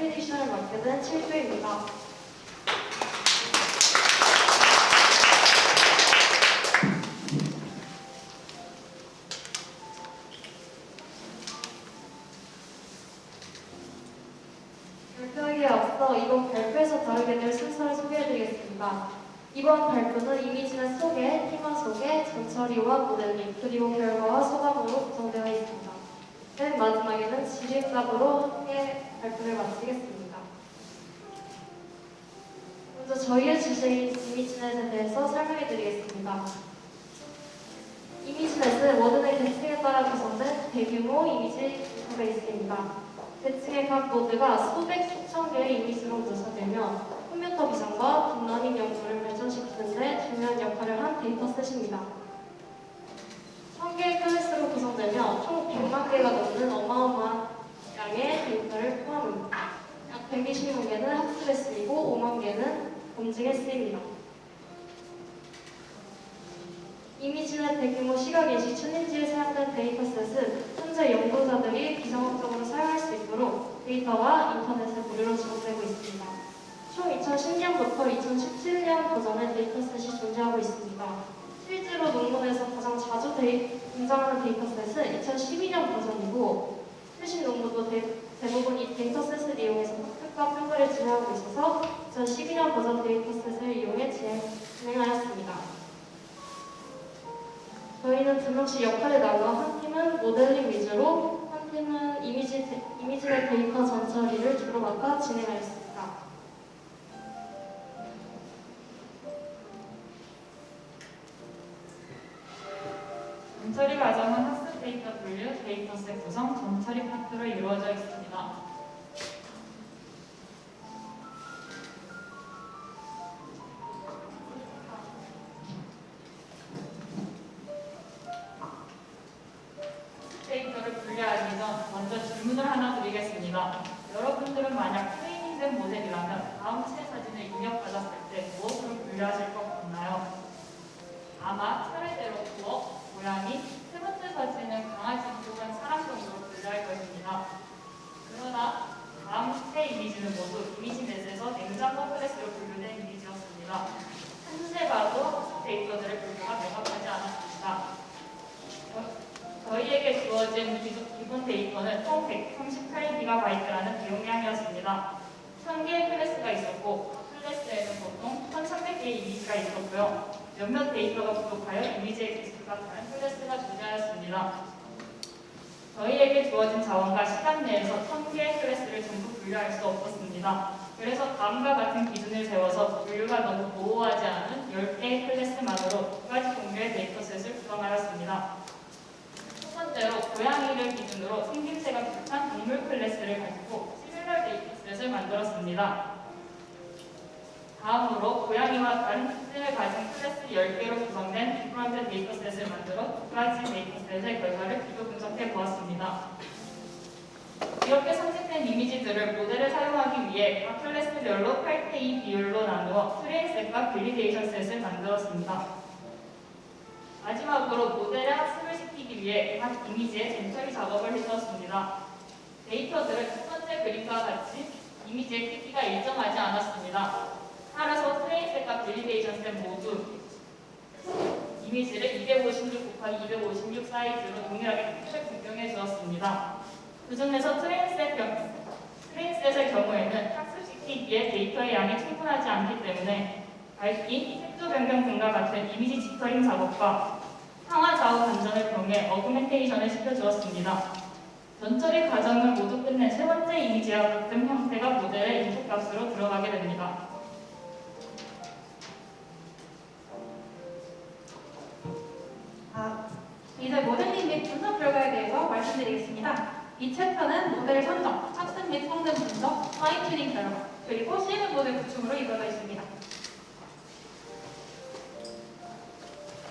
에디션을 맡게 된 칠두입니다. 발표하기에 앞서 이번 발표에서 다루게 될 순서를 소개해드리겠습니다. 이번 발표는 이미지의 소개, 테마 소개, 전처리와 모델링, 그리고 결과와 소감으로 구성되어 있습니다. 맨 마지막에는 질의응답으로 함께 발표를 마치겠습니다. 먼저 저희의 주제인 이미지넷에 대해서 설명해드리겠습니다. 이미지넷은 워든의 계층에 따라 구성된 대규모 이미지 데이터베이스입니다. 계층의 각 노드가 수백, 수천 개의 이미지로 묘사되며 컴퓨터 비전과 딥러닝 연구를 발전시키는 데 중요한 역할을 한 데이터셋입니다. 1000개의 클래스로 구성되며 총 100만 개가 넘는 어마어마한 양의 데이터를 포함합니다. 약 120만 개는 학습에 쓰이고 5만 개는 검증에 쓰입니다. 이미지넷 대규모 시각인식 챌린지에 사용된 데이터셋은 현재 연구자들이 비정학적으로 사용할 수 있도록 데이터와 인터넷에 무료로 제공되고 있습니다. 총 2010년부터 2017년 버전의 데이터셋이 존재하고 있습니다. 실제로 논문에서 가장 자주 등장하는 데이터셋은 2012년 버전이고 최신 논문도 대부분 이 데이터셋을 이용해서 학습과 평가를 진행하고 있어서 2012년 버전 데이터셋을 이용해 진행하였습니다. 저희는 두 명씩 역할을 나누어 한 팀은 모델링 위주로, 한 팀은 이미지넷 데이터 전처리를 주로 맡아 진행하였습니다. 전처리 과정은 학습 데이터 분류, 데이터셋 구성, 전처리 파트로 이루어져 있습니다. 데이터를 분류하기 전 먼저 질문을 하나 드리겠습니다. 여러분들은 만약 트레이닝된 모델이라면 다음 세 사진을 입력받았을 때 무엇으로 분류하실 것 같나요? 아마 차례대로 부엌, 고양이, 세 번째 사진은 강아지 혹은 사람 정도로 분류할 것입니다. 그러나 다음 세 이미지는 모두 이미지넷에서 냉장고 클래스로 분류된 이미지였습니다. 현재 봐도 학습 데이터들의 분류가 명확하지 않았습니다. 저희에게 주어진 기본 데이터는 총 138GB라는 대용량이었습니다. 1000개의 클래스가 있었고 클래스에는 보통 1300개의 이미지가 있었고요. 몇몇 데이터가 부족하여 이미지의 개수가 다른 클래스가 존재하였습니다. 저희에게 주어진 자원과 시간 내에서 1000개의 클래스를 전부 분류할 수 없었습니다. 그래서 다음과 같은 기준을 세워서 분류가 너무 모호하지 않은 10개의 클래스만으로 두 가지 종류의 데이터셋을 구성하였습니다. 첫 번째로 고양이를 기준으로 생김새가 비슷한 동물 클래스를 가지고 시뮬러 데이터셋을 만들었습니다. 다음으로 고양이와 다른 특징을 가진 클래스 10개로 구성된 디퍼런트 데이터셋을 만들어 두 가지 데이터셋의 결과를 비교 분석해 보았습니다. 이렇게 선택된 이미지들을 모델을 사용하기 위해 각 클래스별로 8대2 비율로 나누어 트레인셋과 밸리데이션 셋을 만들었습니다. 마지막으로 모델의 학습을 시키기 위해 각 이미지에 젠처리 작업을 해주었습니다. 데이터들은 첫 번째 그림과 같이 이미지의 크기가 일정하지 않았습니다. 따라서 트레인셋과 밸리데이션 셋 모두 이미지를 256 곱하기 256 사이즈로 동일하게 크기를 변경해 주었습니다. 그 중에서 트레인셋의 경우에는 학습시키기에 데이터의 양이 충분하지 않기 때문에 밝기, 색조 변경 등과 같은 이미지 짙어링 작업과 상하 좌우 반전을 병해 어그멘테이션을 시켜주었습니다. 전처리 과정을 모두 끝낸 세 번째 이미지와 같은 형태가 모델의 인풋 값으로 들어가게 됩니다. 이제 모델링 및 분석 결과에 대해서 말씀드리겠습니다. 이 챕터는 모델 선정, 학습 및 성능 분석, 파인 튜닝 결과, 그리고 실행 모델 구축으로 이루어져 있습니다.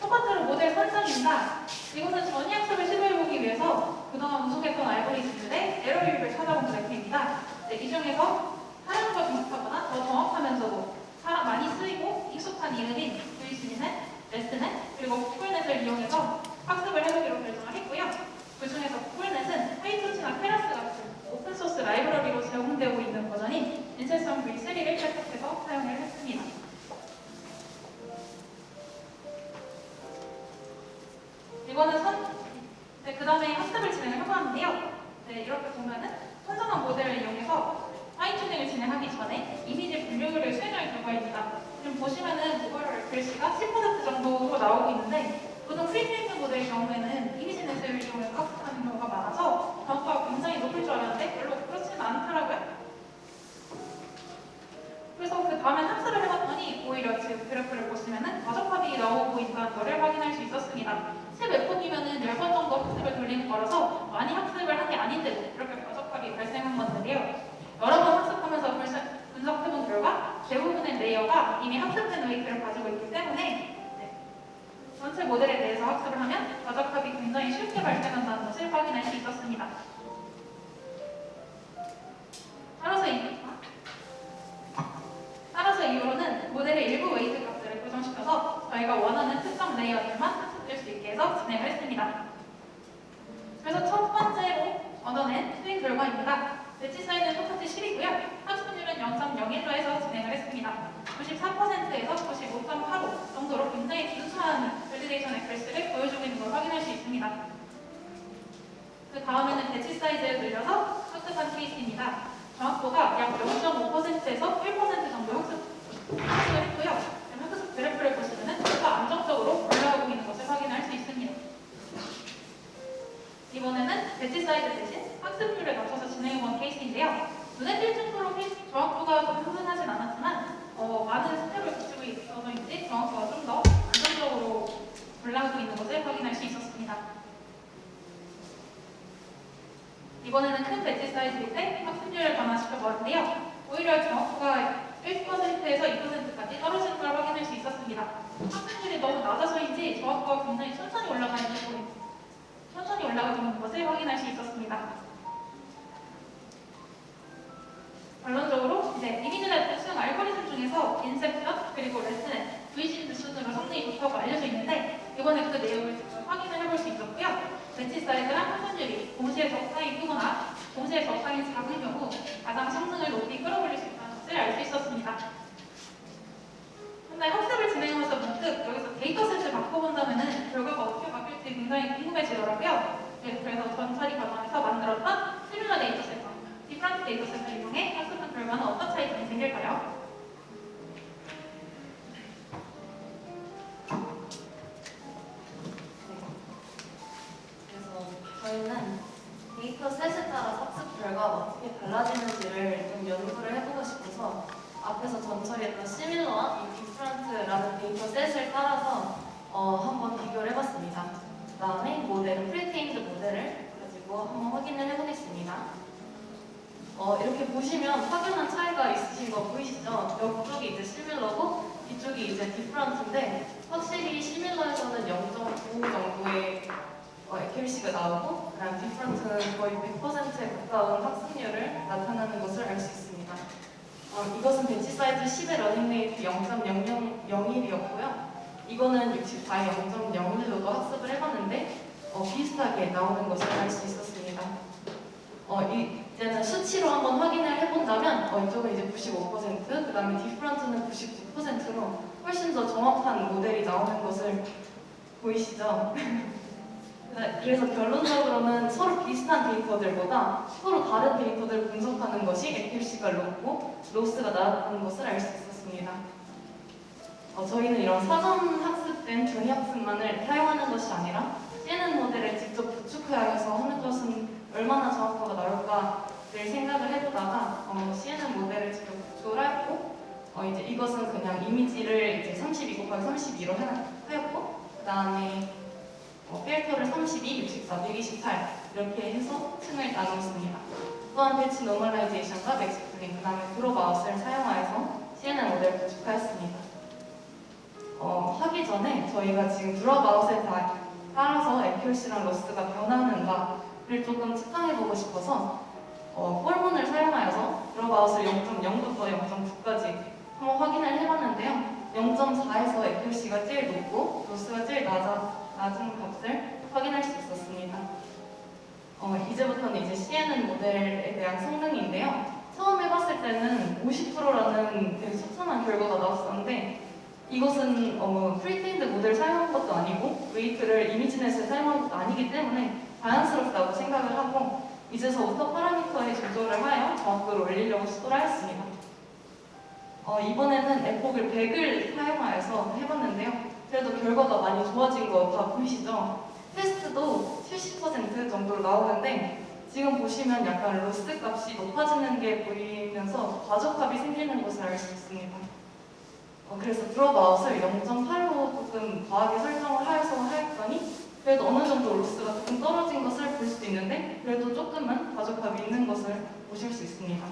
첫 번째로 모델 선정입니다. 이것은 전이 학습을 시도해보기 위해서 그동안 운송했던 알고리즘들의 에러 유입을 찾아본 그래프입니다. 이 중에서 사람과 비슷하거나 더 정확하면서도 많이 쓰이고 익숙한 이름인 VCNet, 레스넷, 그리고 구글넷을 이용해서 학습을 해보기로 결정을 했고요. 그 중에서 구글넷은 파이토치나 케라스 같은 오픈소스 라이브러리로 제공되고 있는 버전이 그 다음에 학습을 진행을 해보았는데요. 네, 이렇게 보면은 선정한 모델을 이용해서 파인튜닝을 진행하기 전에 이미지 분류를 수행할 결과입니다. 지금 보시면은 오버롤 글씨가 10% 정도로 나오고 있는데 보통 프리트레이닝 모델의 경우에는 이미지 넷을 이용해서 학습하는 경우가 많아서 정확도가 굉장히 높을 줄 알았는데 별로 그렇지는 않더라고요. 그래서 그 다음에 학습을 해봤더니 오히려 지금 그래프를 보시면은 과적합이 나오고 있다는 것을 확인할 수 있었습니다. 10F이면은 10번 정도 학습을 돌리는 거라서 많이 학습을 한 게 아닌데도 이렇게 과적합이 발생한 건데요. 여러 번 학습하면서 분석해본 결과 대부분의 레이어가 이미 학습된 웨이트를 가지고 있기 때문에 전체 모델에 대해서 학습을 하면 과적합이 굉장히 쉽게 발생한다는 것을 확인할 수 있었습니다. 따라서 이후로는 모델의 일부 웨이트 값들을 고정시켜서 저희가 원하는 특정 레이어들만 학습될 수 있게 해서 진행을 했습니다. 그래서 첫 번째로 얻어낸 수행 결과입니다. 배치 사이즈는 똑같이 10이고요. 학습률은 0.01로 해서 진행을 했습니다. 94%에서 95.85 정도로 굉장히 준수한 밸리데이션 액큐러시를 보여주고 있는 걸 확인할 수 있습니다. 그 다음에는 배치 사이즈를 늘려서 학습한 케이스입니다. 정확도가 약 0.5%에서 1% 정도 학습을 했고요. 학습 그래프를 보시면 가 안정적으로 올라가고 있는 것을 확인할 수 있습니다. 이번에는 배치 사이즈 대신 학습률을 낮춰서 진행해본 케이스인데요. 눈에 띌 정도로 정확도가 좀 상승하진 않았지만 많은 스텝을 거치고 있어서인지 정확도가 좀 더 안정적으로 올라가고 있는 것을 확인할 수 있었습니다. 이번에는 큰 배치 사이즈일 때 학습률을 변화시켜 보았는데요. 오히려 정확도가 1%에서 2%까지 떨어지는 걸 확인할 수 있었습니다. 학습률이 너무 낮아서인지 정확도가 굉장히 천천히 올라가는 것을 확인할 수 있었습니다. 결론적으로 이미지넷 수능 알고리즘 중에서 인셉션 그리고 레슨넷 V시리즈 순으로 성능이 좋다고 알려져 있는데 이번에 그 내용을 직접 확인을 해볼 수 있었고요. 배치 사이즈랑 학습률이 동시에 적당히 크거나 동시에 적당히 작은 경우 가장 성능을 높이 끌어올릴 수 있다는 것을 알 수 있었습니다. 근데 학습을 진행하면서 문득 여기서 데이터셋을 바꿔본다면 결과가 어떻게 바뀔지 굉장히 궁금해지더라고요. 그래서 전 처리 과정에서 만들었던 시뮬러 데이터셋과 디퍼런트 데이터셋을 이용해 학습한 결과는 어떤 차이점이 생길까요? 저희는 데이터셋에 따라 학습 결과가 어떻게 달라지는지를 좀 연구를 해보고 싶어서 앞에서 전처리했던 시밀러와 이 디프런트라는 데이터셋을 따라서 한번 비교를 해봤습니다. 그 다음에 모델은 프리테인드 모델을 가지고 한번 확인을 해보겠습니다. 이렇게 보시면 확연한 차이가 있으신 거 보이시죠? 옆쪽이 이제 시밀러고 뒤쪽이 이제 디프런트인데 확실히 시밀러에서는 0.95 정도의 액큐러시가 나오고 그다음 디퍼런트는 거의 100%에 가까운 학습률을 나타나는 것을 알 수 있습니다. 이것은 배치 사이즈 10의 러닝레이트 0.0001이었고요. 이거는 64의 0.01로도 학습을 해봤는데 비슷하게 나오는 것을 알 수 있었습니다. 이제는 수치로 한번 확인을 해본다면 이쪽은 이제 95%, 그 다음에 디퍼런트는 99%로 훨씬 더 정확한 모델이 나오는 것을 보이시죠? 그래서 결론적으로는 서로 비슷한 데이터들보다 서로 다른 데이터들을 분석하는 것이 액큐러시가 높고 로스가 낮다는 것을 알 수 있었습니다. 저희는 이런 사전 학습된 종이 학습만을 사용하는 것이 아니라 CNN 모델을 직접 구축하여서 하는 것은 얼마나 정확도가 나올까를 생각을 해보다가 CNN 모델을 직접 구축을 하였고 이제 이것은 그냥 이미지를 이제 32 곱하기 32로 하였고 그 다음에 필터를 32, 64, 128 이렇게 해서 층을 나눴습니다. 또한 배치 노멀라이제이션과 맥스플링, 그 다음에 드롭아웃을 사용하여서 CNN 모델을 구축하였습니다. 하기 전에 저희가 지금 드롭아웃에 따라서 액큐러시랑 로스가 변하는가를 조금 측정해보고 싶어서 폴문을 사용하여서 드롭아웃을 0.0부터 0.9까지 한번 확인을 해봤는데요. 0.4에서 액큐러시가 제일 높고 로스가 제일 낮은 값을 확인할 수 있었습니다. 이제부터는 이제 CNN 모델에 대한 성능인데요. 처음 해봤을 때는 50%라는 되게 처참한 결과가 나왔었는데 이것은 프리테인드 모델을 사용한 것도 아니고 웨이트를 이미지넷에 사용한 것도 아니기 때문에 자연스럽다고 생각을 하고 이제서부터 파라미터의 조절을 하여 정확도를 올리려고 시도를 하였습니다. 이번에는 에폭을 100을 사용하여서 해봤는데요. 그래도 결과가 많이 좋아진 거 다 보이시죠? 테스트도 70% 정도로 나오는데 지금 보시면 약간 로스 값이 높아지는 게 보이면서 과적합이 생기는 것을 알 수 있습니다. 그래서 드롭아웃을 0.8로 조금 과하게 설정을 하였더니 그래도 어느 정도 로스가 조금 떨어진 것을 볼 수 있는데 그래도 조금은 과적합이 있는 것을 보실 수 있습니다.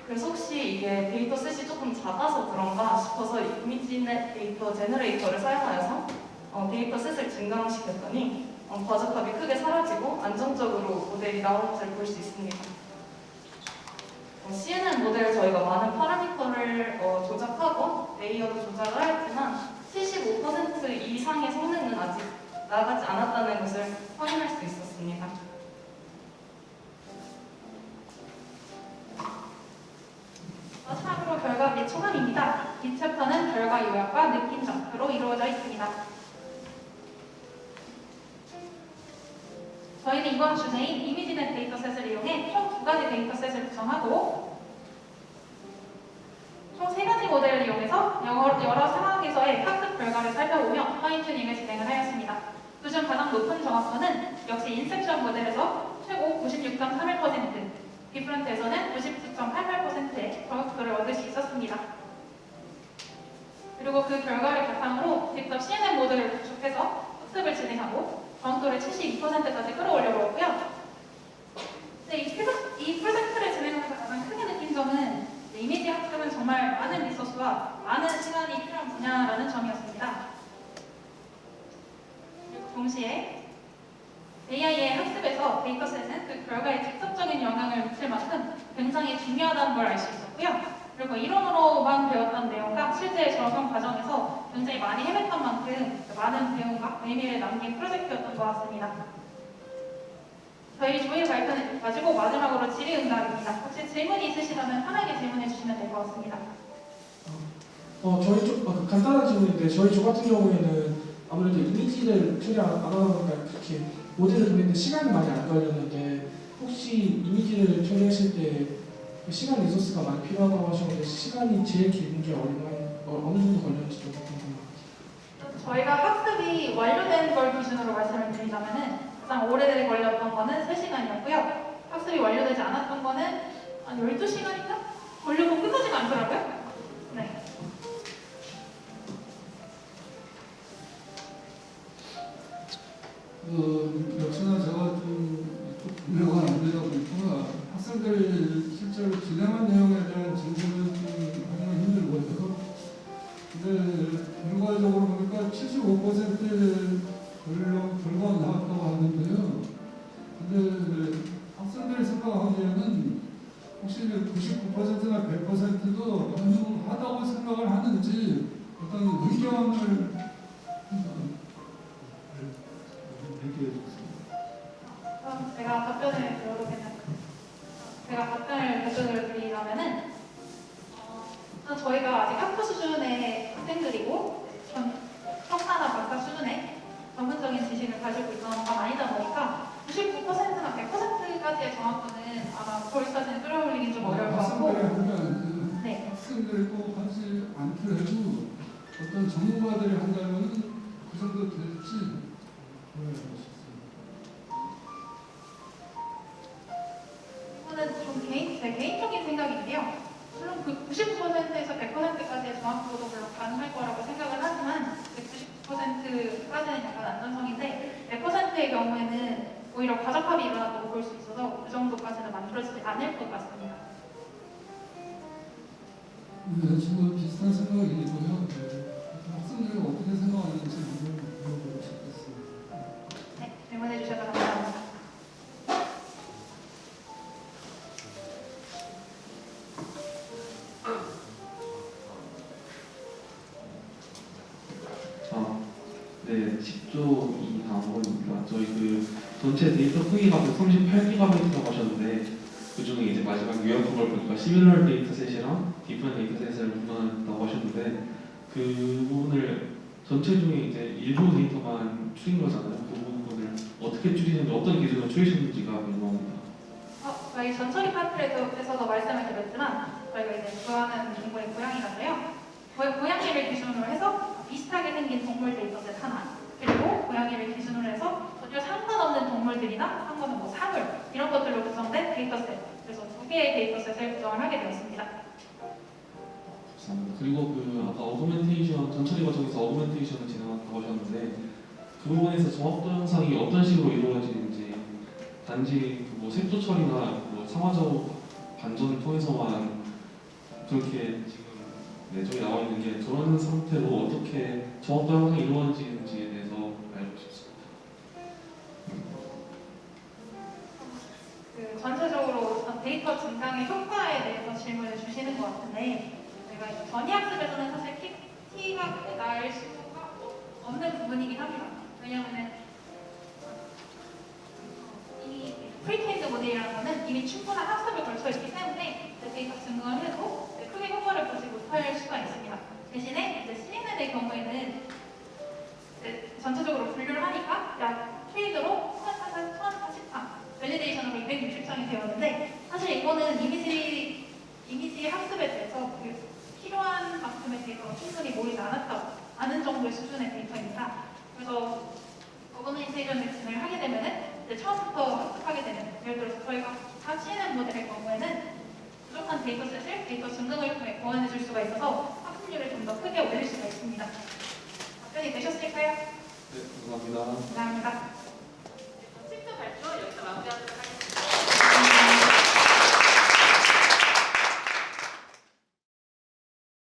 그래서 혹시 이게 데이터 셋이 조금 작아서 그런가 싶어서 이미지넷 데이터 제너레이터를 사용하여서 데이터 셋을 증강시켰더니 과적합이 크게 사라지고 안정적으로 모델이 나오는 것을 볼 수 있습니다. CNN 모델 저희가 많은 파라미터를 조작하고 레이어도 조작을 하였지만 75% 이상의 성능은 아직 나가지 않았다는 것을 확인할 수 있었습니다. 마지막으로 결과 및 소감입니다. 이 챕터는 결과 요약과 느낀 점으로 이루어져 있습니다. 저희는 이번 주제인 이미지넷 데이터셋을 이용해 총 2가지 데이터셋을 구성하고 총 3가지 모델을 이용해서 여러 상황에서의 학습 결과를 살펴보며 파인튜닝을 진행을 하였습니다. 그중 가장 높은 정확도는 역시 인셉션 모델에서 최고 96.31%, 디프런트에서는 99.88%의 정확도를 얻을 수 있었습니다. 그리고 그 결과를 바탕으로 직접 CNN 모델을 구축해서 학습을 진행하고 정확도를 72%까지 끌어올려보았고요. 이 프로젝트를 진행하면서 가장 크게 느낀 점은 이미지 학습은 정말 많은 리소스와 많은 시간이 필요한 분야라는 점이었습니다. 그리고 동시에 AI의 학습에서 데이터셋은 그 결과에 직접적인 영향을 미칠 만큼 굉장히 중요하다는 걸 알 수 있었고요. 그리고 이론으로만 배웠던 내용과 실제 적용 과정에서 굉장히 많이 헤맸던 만큼 많은 배움과 의미를 남긴 프로젝트였던 것 같습니다. 저희 조회 발표는 가지고 마지막으로 질의응답입니다. 혹시 질문이 있으시다면 편하게 질문해 주시면 될 것 같습니다. 저희 쪽 간단한 질문인데 저희 쪽 같은 경우에는 아무래도 이미지를 처리 안 하다 보니까 그렇게 모델을 돌리는데 시간이 많이 안 걸렸는데 혹시 이미지를 처리하실 때 시간 리소스가 많이 필요하다고 하셨는데 시간이 제일 긴 게 어느 정도 걸렸는지 좀 궁금합니다. 저희가 학습이 완료된 걸 기준으로 말씀을 드리자면은 가장 오래 걸렸던 거는 3시간이었고요. 학습이 완료되지 않았던 거는 한 12시간인가? 걸려고 끝나지가 않더라고요. 네. 역시나 제가 좀 분명가 안 되다 보니까 학생들이 실제로 진행한 내용에 대한 진술은 좀 하기가 힘들거든요. 근데 결과적으로 보니까 75% 결과가 나왔다고 하는데요. 근데 학생들이 생각하기에는 혹시 99%나 100%도 가능하다고 생각을 하는지 어떤 의견을 얘기해 주세요. 그럼 제가 답변을 드리자면은 우선 저희가 아직 학부 수준의 학생들이고 석사나 박사 수준의 전문적인 지식을 가지고 있던 건 아니다 보니까 99%나 100%까지의 정확도는 아마 거기까지는 끌어올리긴 좀 어려울 것 같고 네. 학생들이 꼭 하지 않더라도 어떤 전문가들이 한다면 그 정도 될지 이거는 좀 제 개인적인 생각인데요. 물론 그 99%에서 100%까지의 정확도도 물론 가능할 거라고 생각을 하지만 99%까지는 약간 안전성인데 100%의 경우에는 오히려 과적합이 일어난다고 볼 수 있어서 그 정도까지는 만들어지지 않을 것 같습니다. 네, 저도 비슷한 생각이고요. 학생들이 어떻게 생각하는지 물어보고 싶겠습니다. 네, 질문해 주셔서 감사합니다. 네, 10조이 나온 겁니다. 저희 전체 데이터 크기가 138GB라고 하셨는데 그 중에 이제 마지막 요약한 걸 보니까 시밀러 데이터셋이랑 디프런 데이터셋을 분할한다고 하셨는데 그 부분을 전체 중에 이제 일부 데이터만 줄인 거잖아요. 그 부분을 어떻게 줄이는지 어떤 기준으로 줄이셨는지가 궁금합니다. 저희 전처리 파트에서도 말씀을 드렸지만 저희가 이제 구하는 동물의 고양이라서요. 고양이를 기준으로 해서 비슷하게 생긴 동물 데이터셋 하나, 그리고 고양이를 기준으로 해서 전혀 상관없는 동물들이나 상관없는 뭐 사물 이런 것들로 구성된 데이터셋, 그래서 두 개의 데이터셋을 구성을 하게 되었습니다. 감사합니다. 그리고 그 아까 어그멘테이션 전처리 과정에서 어그멘테이션을 진행한다고 하셨는데 그 부분에서 정확도 형상이 어떤 식으로 이루어지는지 단지 그뭐 색조 처리나 뭐 상하좌우 반전을 통해서만 그렇게 지금 내적이 나와 있는 게 그런 상태로 어떻게 정확도 형상이 이루어지는지에 대해서 알고 싶습니다. 그 전체적으로 데이터 증강의 효과에 대해서 질문을 주시는 것 같은데 저희가 이제 전이학습에서는 사실 T가 날 수가 없는 부분이긴 합니다. 왜냐하면 이 프리테인드 모델이라는 거는 이미 충분한 학습을 걸쳐 있기 때문에 데이터 증강을 해도 크게 효과를 보지 못할 수가 있습니다. 대신에 이제 CNN의 경우에는 전체적으로 분류를 하니까 약 K대로 1040장, 밸리데이션으로 260장이 되었는데 사실 이거는 이미지 학습에 대해서 필요한 만큼의 데이터가 충분히 모이지 않은 정도의 수준의 데이터입니다. 그래서 어그멘테이션을 진행하게 되면은 이제 처음부터 학습하게 되는, 예를 들어서 저희가 다 CNN 모델의 경우에는 부족한 데이터셋을 데이터 증강을 통해 보완해 줄 수가 있어서 학습률을 좀 더 크게 올릴 수가 있습니다. 답변이 되셨을까요? 네, 감사합니다. 감사합니다.